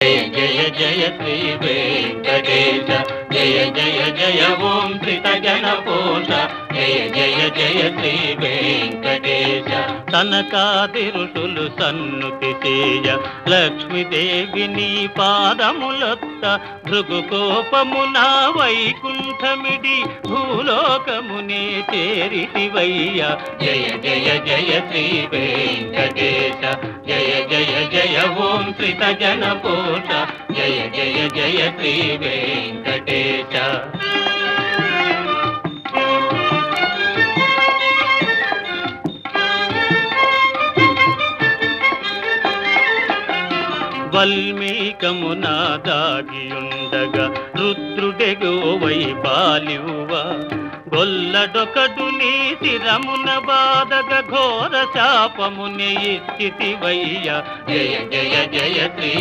జయ జయ జయ శ్రీ వెంకటేశ జయ జయ జయ ఓం శ్రీత జనపోష జయ జయ జయ శ్రీ వెంకటేశ తనకాది ఋషులు సన్నుతి చేయ లక్ష్మీదేవిని పాదములొత్త భృగుకోపమున వైకుంఠమిడి భూలోకమునే చేరితివయ్య జయ జయ జయ శ్రీ వెంకటేశ జయ జయ జయ ఓం శ్రీత జనపోష జయ జయ జయ శ్రీ వెంకటేశ వల్మీకమున దాగియుండగా రుద్రుడెగోవై పాలివ్వ గొల్లడొకడు నీ శిరమున బాధగ ఘోర శాపముని ఇచ్చితివయ్య జయ జయ జయ శ్రీ